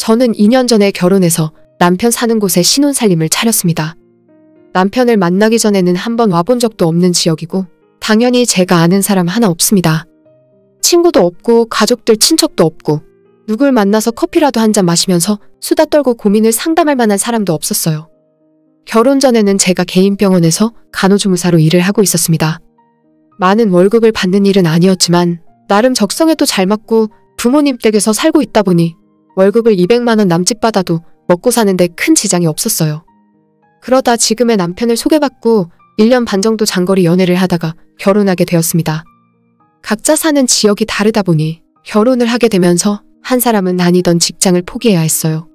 저는 2년 전에 결혼해서 남편 사는 곳에 신혼살림을 차렸습니다. 남편을 만나기 전에는 한번 와본 적도 없는 지역이고 당연히 제가 아는 사람 하나 없습니다. 친구도 없고 가족들 친척도 없고 누굴 만나서 커피라도 한잔 마시면서 수다 떨고 고민을 상담할 만한 사람도 없었어요. 결혼 전에는 제가 개인 병원에서 간호조무사로 일을 하고 있었습니다. 많은 월급을 받는 일은 아니었지만 나름 적성에도 잘 맞고 부모님 댁에서 살고 있다 보니 월급을 200만 원 남짓 받아도 먹고 사는데 큰 지장이 없었어요. 그러다 지금의 남편을 소개받고 1년 반 정도 장거리 연애를 하다가 결혼하게 되었습니다. 각자 사는 지역이 다르다 보니 결혼을 하게 되면서 한 사람은 다니던 직장을 포기해야 했어요.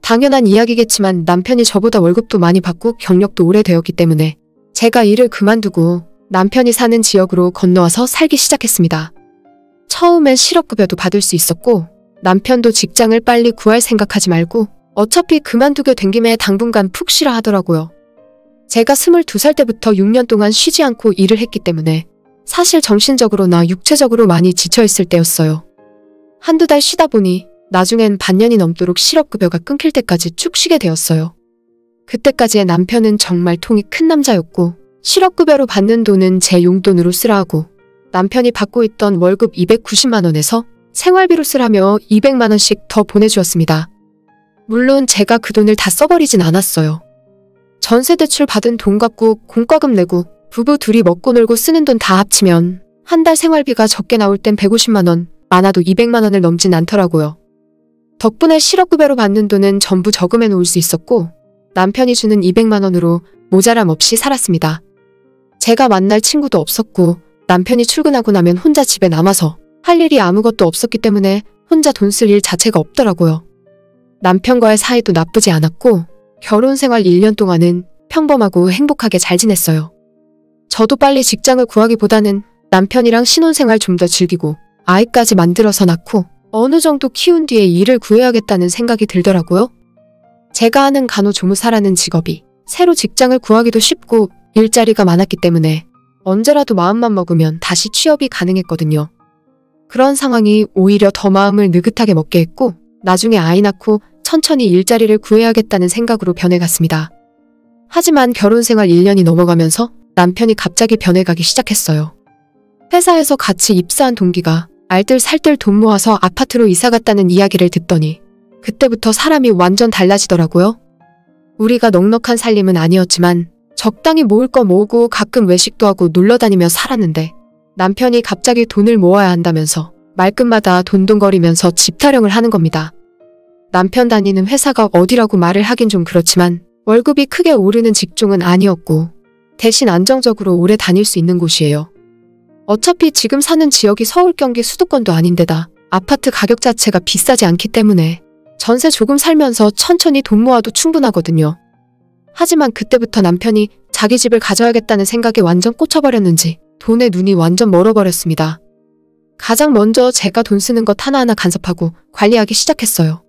당연한 이야기겠지만 남편이 저보다 월급도 많이 받고 경력도 오래되었기 때문에 제가 일을 그만두고 남편이 사는 지역으로 건너와서 살기 시작했습니다. 처음엔 실업급여도 받을 수 있었고 남편도 직장을 빨리 구할 생각하지 말고 어차피 그만두게 된 김에 당분간 푹 쉬라 하더라고요. 제가 22살 때부터 6년 동안 쉬지 않고 일을 했기 때문에 사실 정신적으로나 육체적으로 많이 지쳐있을 때였어요. 한두 달 쉬다 보니 나중엔 반년이 넘도록 실업급여가 끊길 때까지 쭉 쉬게 되었어요. 그때까지의 남편은 정말 통이 큰 남자였고 실업급여로 받는 돈은 제 용돈으로 쓰라 하고 남편이 받고 있던 월급 290만 원에서 생활비로 쓰라며 200만 원씩 더 보내주었습니다. 물론 제가 그 돈을 다 써버리진 않았어요. 전세대출 받은 돈 갖고 공과금 내고 부부 둘이 먹고 놀고 쓰는 돈 다 합치면 한 달 생활비가 적게 나올 땐 150만 원, 많아도 200만 원을 넘진 않더라고요. 덕분에 실업급여로 받는 돈은 전부 저금해 놓을 수 있었고 남편이 주는 200만 원으로 모자람 없이 살았습니다. 제가 만날 친구도 없었고 남편이 출근하고 나면 혼자 집에 남아서 할 일이 아무것도 없었기 때문에 혼자 돈 쓸 일 자체가 없더라고요. 남편과의 사이도 나쁘지 않았고 결혼 생활 1년 동안은 평범하고 행복하게 잘 지냈어요. 저도 빨리 직장을 구하기보다는 남편이랑 신혼생활 좀 더 즐기고 아이까지 만들어서 낳고 어느 정도 키운 뒤에 일을 구해야겠다는 생각이 들더라고요. 제가 하는 간호조무사라는 직업이 새로 직장을 구하기도 쉽고 일자리가 많았기 때문에 언제라도 마음만 먹으면 다시 취업이 가능했거든요. 그런 상황이 오히려 더 마음을 느긋하게 먹게 했고 나중에 아이 낳고 천천히 일자리를 구해야겠다는 생각으로 변해갔습니다. 하지만 결혼 생활 1년이 넘어가면서 남편이 갑자기 변해가기 시작했어요. 회사에서 같이 입사한 동기가 알뜰살뜰 돈 모아서 아파트로 이사갔다는 이야기를 듣더니 그때부터 사람이 완전 달라지더라고요. 우리가 넉넉한 살림은 아니었지만 적당히 모을 거 모으고 가끔 외식도 하고 놀러다니며 살았는데 남편이 갑자기 돈을 모아야 한다면서 말끝마다 돈돈거리면서 집 타령을 하는 겁니다. 남편 다니는 회사가 어디라고 말을 하긴 좀 그렇지만 월급이 크게 오르는 직종은 아니었고 대신 안정적으로 오래 다닐 수 있는 곳이에요. 어차피 지금 사는 지역이 서울, 경기, 수도권도 아닌데다 아파트 가격 자체가 비싸지 않기 때문에 전세 조금 살면서 천천히 돈 모아도 충분하거든요. 하지만 그때부터 남편이 자기 집을 가져야겠다는 생각에 완전 꽂혀버렸는지 돈에 눈이 완전 멀어버렸습니다. 가장 먼저 제가 돈 쓰는 것 하나하나 간섭하고 관리하기 시작했어요.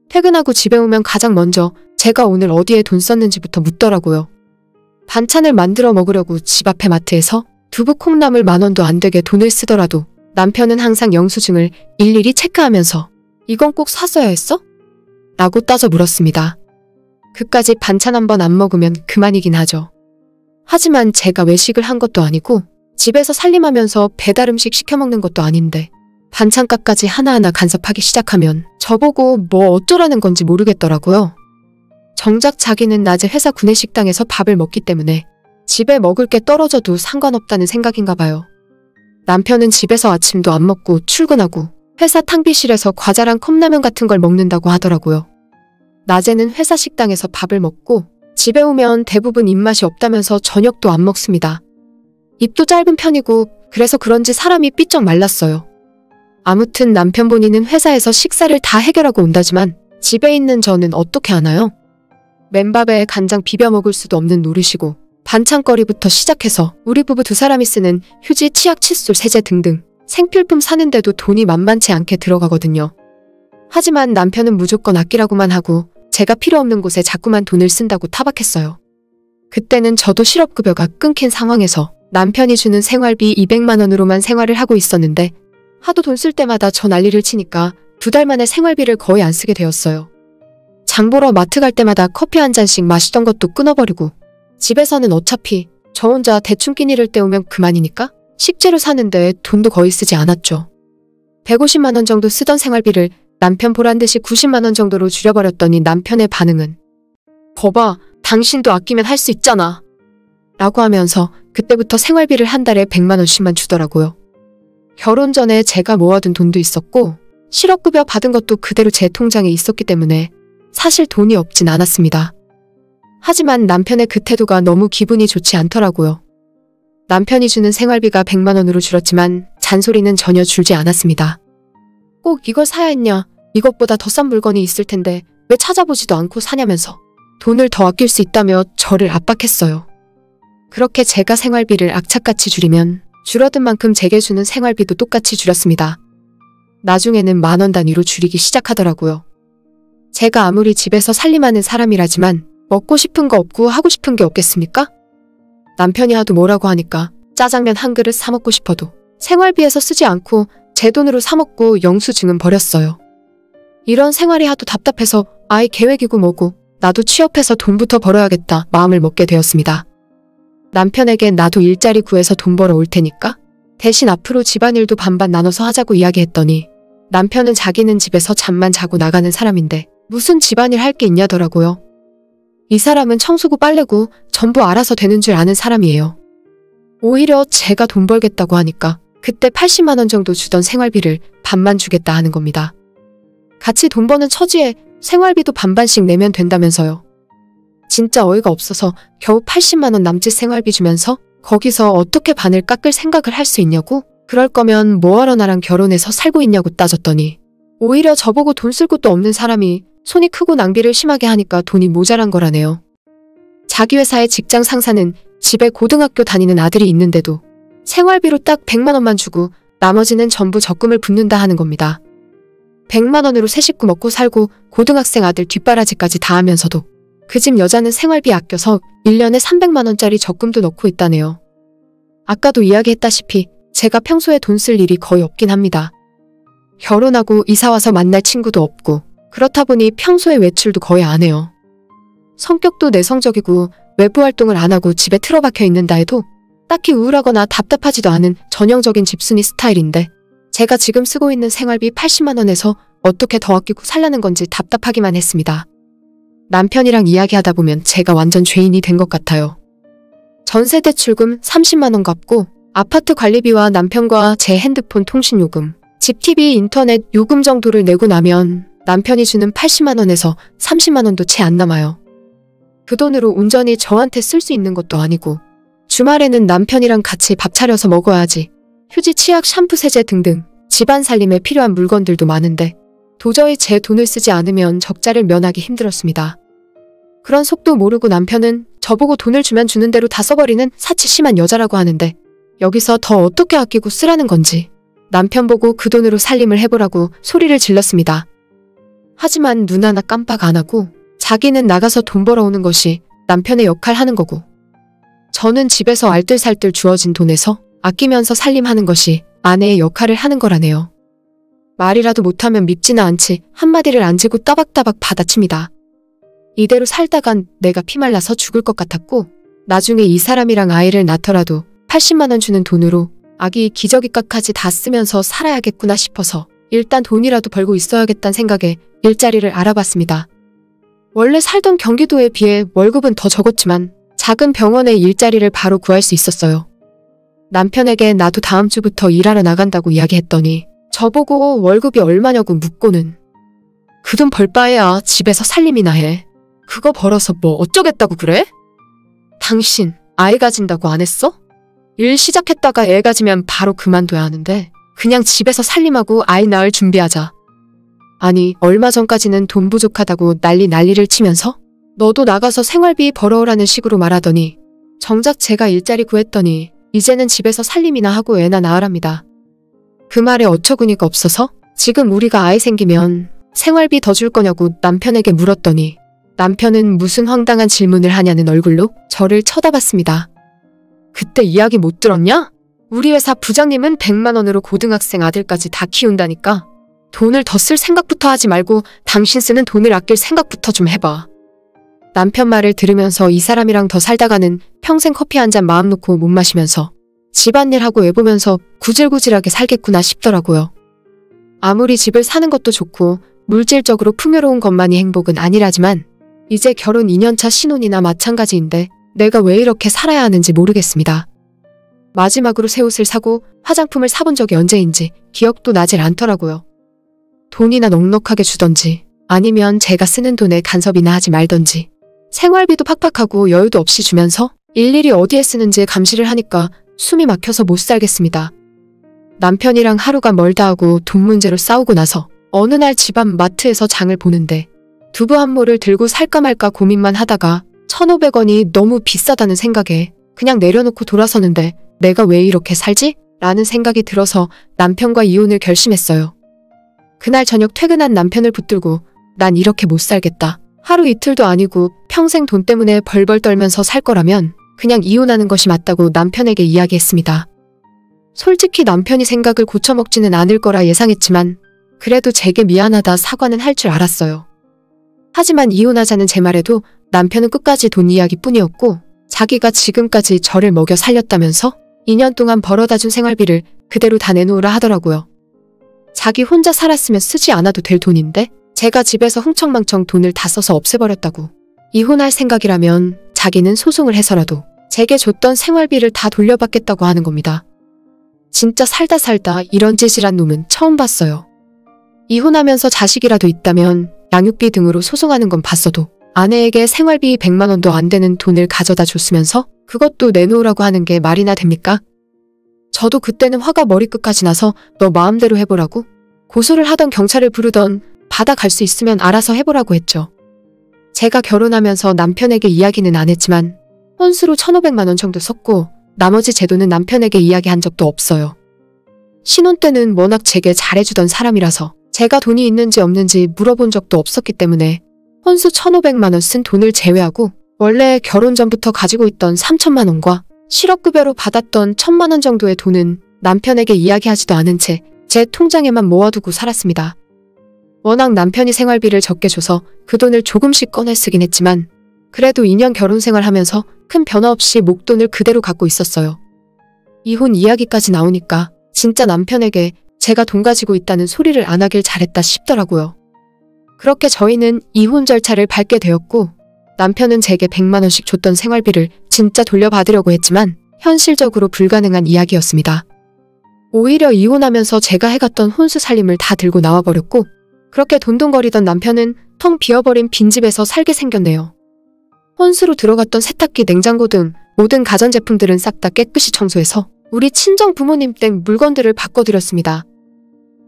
퇴근하고 집에 오면 가장 먼저 제가 오늘 어디에 돈 썼는지부터 묻더라고요. 반찬을 만들어 먹으려고 집 앞에 마트에서 두부 콩나물 10,000원도 안 되게 돈을 쓰더라도 남편은 항상 영수증을 일일이 체크하면서 이건 꼭 샀어야 했어? 라고 따져 물었습니다. 그까지 반찬 한 번 안 먹으면 그만이긴 하죠. 하지만 제가 외식을 한 것도 아니고 집에서 살림하면서 배달 음식 시켜 먹는 것도 아닌데 반찬값까지 하나하나 간섭하기 시작하면 저보고 뭐 어쩌라는 건지 모르겠더라고요. 정작 자기는 낮에 회사 구내식당에서 밥을 먹기 때문에 집에 먹을 게 떨어져도 상관없다는 생각인가 봐요. 남편은 집에서 아침도 안 먹고 출근하고 회사 탕비실에서 과자랑 컵라면 같은 걸 먹는다고 하더라고요. 낮에는 회사 식당에서 밥을 먹고 집에 오면 대부분 입맛이 없다면서 저녁도 안 먹습니다. 입도 짧은 편이고 그래서 그런지 사람이 삐쩍 말랐어요. 아무튼 남편 본인은 회사에서 식사를 다 해결하고 온다지만 집에 있는 저는 어떻게 하나요? 맨밥에 간장 비벼 먹을 수도 없는 노릇이고 반찬거리부터 시작해서 우리 부부 두 사람이 쓰는 휴지, 치약, 칫솔, 세제 등등 생필품 사는데도 돈이 만만치 않게 들어가거든요. 하지만 남편은 무조건 아끼라고만 하고 제가 필요 없는 곳에 자꾸만 돈을 쓴다고 타박했어요. 그때는 저도 실업급여가 끊긴 상황에서 남편이 주는 생활비 200만 원으로만 생활을 하고 있었는데 하도 돈 쓸 때마다 저 난리를 치니까 2달 만에 생활비를 거의 안 쓰게 되었어요. 장 보러 마트 갈 때마다 커피 한 잔씩 마시던 것도 끊어버리고 집에서는 어차피 저 혼자 대충 끼니를 때우면 그만이니까 식재료 사는데 돈도 거의 쓰지 않았죠. 150만 원 정도 쓰던 생활비를 남편 보란 듯이 90만 원 정도로 줄여버렸더니 남편의 반응은 거봐, 당신도 아끼면 할 수 있잖아 라고 하면서 그때부터 생활비를 한 달에 100만 원씩만 주더라고요. 결혼 전에 제가 모아둔 돈도 있었고 실업급여 받은 것도 그대로 제 통장에 있었기 때문에 사실 돈이 없진 않았습니다. 하지만 남편의 그 태도가 너무 기분이 좋지 않더라고요. 남편이 주는 생활비가 100만 원으로 줄었지만 잔소리는 전혀 줄지 않았습니다. 꼭 이걸 사야 했냐, 이것보다 더 싼 물건이 있을 텐데 왜 찾아보지도 않고 사냐면서 돈을 더 아낄 수 있다며 저를 압박했어요. 그렇게 제가 생활비를 악착같이 줄이면 줄어든 만큼 제게 주는 생활비도 똑같이 줄였습니다. 나중에는 10,000원 단위로 줄이기 시작하더라고요. 제가 아무리 집에서 살림하는 사람이라지만 먹고 싶은 거 없고 하고 싶은 게 없겠습니까? 남편이 하도 뭐라고 하니까 짜장면 한 그릇 사 먹고 싶어도 생활비에서 쓰지 않고 제 돈으로 사 먹고 영수증은 버렸어요. 이런 생활이 하도 답답해서 아이 계획이고 뭐고 나도 취업해서 돈부터 벌어야겠다 마음을 먹게 되었습니다. 남편에게 나도 일자리 구해서 돈 벌어 올 테니까 대신 앞으로 집안일도 반반 나눠서 하자고 이야기했더니 남편은 자기는 집에서 잠만 자고 나가는 사람인데 무슨 집안일 할 게 있냐더라고요. 이 사람은 청소고 빨래고 전부 알아서 되는 줄 아는 사람이에요. 오히려 제가 돈 벌겠다고 하니까 그때 80만 원 정도 주던 생활비를 반만 주겠다 하는 겁니다. 같이 돈 버는 처지에 생활비도 반반씩 내면 된다면서요. 진짜 어이가 없어서 겨우 80만 원 남짓 생활비 주면서 거기서 어떻게 반을 깎을 생각을 할 수 있냐고? 그럴 거면 뭐하러 나랑 결혼해서 살고 있냐고 따졌더니 오히려 저보고 돈 쓸 곳도 없는 사람이 손이 크고 낭비를 심하게 하니까 돈이 모자란 거라네요. 자기 회사의 직장 상사는 집에 고등학교 다니는 아들이 있는데도 생활비로 딱 100만 원만 주고 나머지는 전부 적금을 붓는다 하는 겁니다. 100만 원으로 새 식구 먹고 살고 고등학생 아들 뒷바라지까지 다 하면서도 그 집 여자는 생활비 아껴서 1년에 300만 원짜리 적금도 넣고 있다네요. 아까도 이야기했다시피 제가 평소에 돈 쓸 일이 거의 없긴 합니다. 결혼하고 이사와서 만날 친구도 없고 그렇다 보니 평소에 외출도 거의 안 해요. 성격도 내성적이고 외부 활동을 안 하고 집에 틀어박혀 있는다 해도 딱히 우울하거나 답답하지도 않은 전형적인 집순이 스타일인데 제가 지금 쓰고 있는 생활비 80만 원에서 어떻게 더 아끼고 살라는 건지 답답하기만 했습니다. 남편이랑 이야기하다 보면 제가 완전 죄인이 된 것 같아요. 전세 대출금 30만 원 갚고 아파트 관리비와 남편과 제 핸드폰 통신요금, 집 TV, 인터넷 요금 정도를 내고 나면 남편이 주는 80만 원에서 30만 원도 채 안 남아요. 그 돈으로 온전히 저한테 쓸 수 있는 것도 아니고 주말에는 남편이랑 같이 밥 차려서 먹어야지 휴지, 치약, 샴푸, 세제 등등 집안 살림에 필요한 물건들도 많은데 도저히 제 돈을 쓰지 않으면 적자를 면하기 힘들었습니다. 그런 속도 모르고 남편은 저보고 돈을 주면 주는 대로 다 써버리는 사치 심한 여자라고 하는데 여기서 더 어떻게 아끼고 쓰라는 건지 남편 보고 그 돈으로 살림을 해보라고 소리를 질렀습니다. 하지만 눈 하나 깜빡 안 하고 자기는 나가서 돈 벌어오는 것이 남편의 역할 하는 거고 저는 집에서 알뜰살뜰 주어진 돈에서 아끼면서 살림하는 것이 아내의 역할을 하는 거라네요. 말이라도 못하면 밉지는 않지 한마디를 안 지고 따박따박 받아칩니다. 이대로 살다간 내가 피말라서 죽을 것 같았고 나중에 이 사람이랑 아이를 낳더라도 80만 원 주는 돈으로 아기 기저귀값까지 다 쓰면서 살아야겠구나 싶어서 일단 돈이라도 벌고 있어야겠다는 생각에 일자리를 알아봤습니다. 원래 살던 경기도에 비해 월급은 더 적었지만 작은 병원에 일자리를 바로 구할 수 있었어요. 남편에게 나도 다음 주부터 일하러 나간다고 이야기했더니 저보고 월급이 얼마냐고 묻고는 그 돈 벌 바에야 집에서 살림이나 해. 그거 벌어서 뭐 어쩌겠다고 그래? 당신 아이 가진다고 안 했어? 일 시작했다가 애 가지면 바로 그만둬야 하는데 그냥 집에서 살림하고 아이 낳을 준비하자. 아니 얼마 전까지는 돈 부족하다고 난리를 치면서 너도 나가서 생활비 벌어오라는 식으로 말하더니 정작 제가 일자리 구했더니 이제는 집에서 살림이나 하고 애나 낳으랍니다. 그 말에 어처구니가 없어서 지금 우리가 아이 생기면 생활비 더 줄 거냐고 남편에게 물었더니 남편은 무슨 황당한 질문을 하냐는 얼굴로 저를 쳐다봤습니다. 그때 이야기 못 들었냐? 우리 회사 부장님은 100만 원으로 고등학생 아들까지 다 키운다니까. 돈을 더 쓸 생각부터 하지 말고 당신 쓰는 돈을 아낄 생각부터 좀 해봐. 남편 말을 들으면서 이 사람이랑 더 살다가는 평생 커피 한 잔 마음 놓고 못 마시면서 집안일하고 애보면서 구질구질하게 살겠구나 싶더라고요. 아무리 집을 사는 것도 좋고 물질적으로 풍요로운 것만이 행복은 아니라지만 이제 결혼 2년차 신혼이나 마찬가지인데 내가 왜 이렇게 살아야 하는지 모르겠습니다. 마지막으로 새 옷을 사고 화장품을 사본 적이 언제인지 기억도 나질 않더라고요. 돈이나 넉넉하게 주던지 아니면 제가 쓰는 돈에 간섭이나 하지 말던지 생활비도 팍팍하고 여유도 없이 주면서 일일이 어디에 쓰는지 감시를 하니까 숨이 막혀서 못 살겠습니다. 남편이랑 하루가 멀다 하고 돈 문제로 싸우고 나서 어느 날 집 앞 마트에서 장을 보는데 두부 한 모를 들고 살까 말까 고민만 하다가 1,500원이 너무 비싸다는 생각에 그냥 내려놓고 돌아서는데 내가 왜 이렇게 살지? 라는 생각이 들어서 남편과 이혼을 결심했어요. 그날 저녁 퇴근한 남편을 붙들고 난 이렇게 못 살겠다. 하루 이틀도 아니고 평생 돈 때문에 벌벌 떨면서 살 거라면 그냥 이혼하는 것이 맞다고 남편에게 이야기했습니다. 솔직히 남편이 생각을 고쳐먹지는 않을 거라 예상했지만 그래도 제게 미안하다 사과는 할 줄 알았어요. 하지만 이혼하자는 제 말에도 남편은 끝까지 돈 이야기뿐이었고 자기가 지금까지 저를 먹여 살렸다면서 2년 동안 벌어다 준 생활비를 그대로 다 내놓으라 하더라고요. 자기 혼자 살았으면 쓰지 않아도 될 돈인데 제가 집에서 흥청망청 돈을 다 써서 없애버렸다고. 이혼할 생각이라면 자기는 소송을 해서라도 제게 줬던 생활비를 다 돌려받겠다고 하는 겁니다. 진짜 살다 이런 찌질한 놈은 처음 봤어요. 이혼하면서 자식이라도 있다면 양육비 등으로 소송하는 건 봤어도 아내에게 생활비 100만 원도 안 되는 돈을 가져다 줬으면서 그것도 내놓으라고 하는 게 말이나 됩니까? 저도 그때는 화가 머리끝까지 나서 너 마음대로 해보라고 고소를 하던 경찰을 부르던 받아갈 수 있으면 알아서 해보라고 했죠. 제가 결혼하면서 남편에게 이야기는 안 했지만 혼수로 1,500만 원 정도 썼고 나머지 제 돈은 남편에게 이야기한 적도 없어요. 신혼 때는 워낙 제게 잘해주던 사람이라서 제가 돈이 있는지 없는지 물어본 적도 없었기 때문에 혼수 1,500만 원 쓴 돈을 제외하고 원래 결혼 전부터 가지고 있던 3천만 원과 실업급여로 받았던 1,000만 원 정도의 돈은 남편에게 이야기하지도 않은 채 제 통장에만 모아두고 살았습니다. 워낙 남편이 생활비를 적게 줘서 그 돈을 조금씩 꺼내 쓰긴 했지만 그래도 2년 결혼 생활하면서 큰 변화 없이 목돈을 그대로 갖고 있었어요. 이혼 이야기까지 나오니까 진짜 남편에게 제가 돈 가지고 있다는 소리를 안 하길 잘했다 싶더라고요. 그렇게 저희는 이혼 절차를 밟게 되었고 남편은 제게 100만 원씩 줬던 생활비를 진짜 돌려받으려고 했지만 현실적으로 불가능한 이야기였습니다. 오히려 이혼하면서 제가 해갔던 혼수 살림을 다 들고 나와버렸고 그렇게 돈돈거리던 남편은 텅 비어버린 빈집에서 살게 생겼네요. 혼수로 들어갔던 세탁기, 냉장고 등 모든 가전제품들은 싹 다 깨끗이 청소해서 우리 친정 부모님 댁 물건들을 바꿔드렸습니다.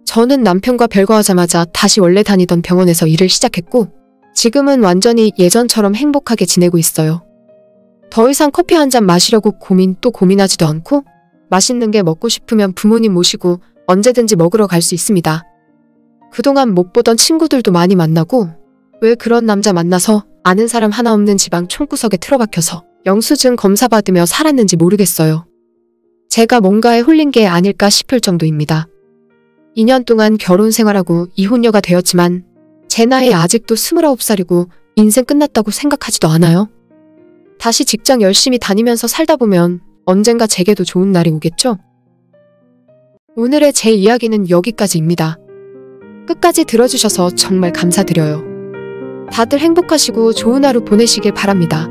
저는 남편과 별거하자마자 다시 원래 다니던 병원에서 일을 시작했고 지금은 완전히 예전처럼 행복하게 지내고 있어요. 더 이상 커피 한 잔 마시려고 고민하지도 않고 맛있는 게 먹고 싶으면 부모님 모시고 언제든지 먹으러 갈 수 있습니다. 그동안 못 보던 친구들도 많이 만나고 왜 그런 남자 만나서 아는 사람 하나 없는 지방 촌구석에 틀어박혀서 영수증 검사 받으며 살았는지 모르겠어요. 제가 뭔가에 홀린 게 아닐까 싶을 정도입니다. 2년 동안 결혼 생활하고 이혼녀가 되었지만 제 나이 아직도 29살이고 인생 끝났다고 생각하지도 않아요. 다시 직장 열심히 다니면서 살다 보면 언젠가 제게도 좋은 날이 오겠죠? 오늘의 제 이야기는 여기까지입니다. 끝까지 들어주셔서 정말 감사드려요. 다들 행복하시고 좋은 하루 보내시길 바랍니다.